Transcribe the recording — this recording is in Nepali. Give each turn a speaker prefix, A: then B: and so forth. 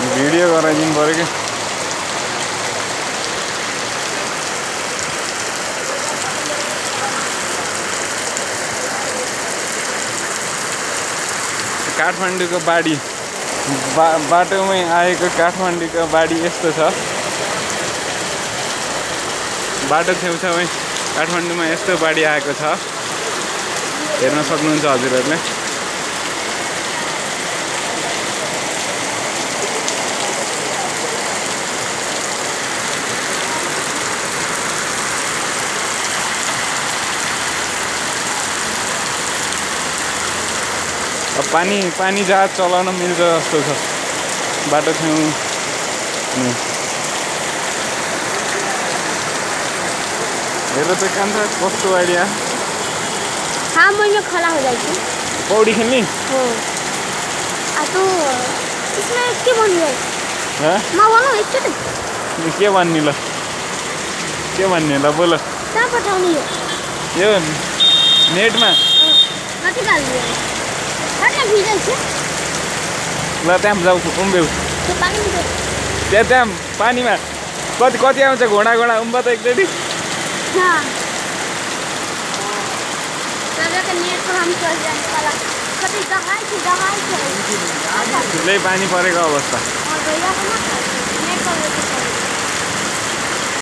A: भिडियो गराइदिनु पर्यो कि काठमाडौँको बाडी बाटोमै आएको काठमाडौँको बाडी यस्तो छ बाटो छेउछाउमै काठमाडौँमा यस्तो बाडी आएको छ हेर्न सक्नुहुन्छ हजुरहरूले पानी जहाज चलाउन मिल्छ जस्तो छ बाटो छेउ हेर त कान्छा कस्तो आइडिया
B: हाँ मैं खड़ा हो जाएगी
A: पौड़ी खेलनी
B: हो तो इसमें क्या बन रहा है माँ बोलो एकचोटि
A: के भन्ने ल के भन्ने ल बोल
B: कहाँ पठाउने
A: यो नेटमा
B: कति गाल्नु हट्न भिजै छ
A: ल त्यहाँ जाऊ उम्ब्यौ
B: त्यो पानी
A: त्यहाँ पानीमा कति आउँछ घोडा उम्बा त एकचोटि
B: हाँ के नेट पर हम चल जाने वाला कभी दहाई थी
A: पानी परेको अवस्था
B: और भैया को ना नेट पर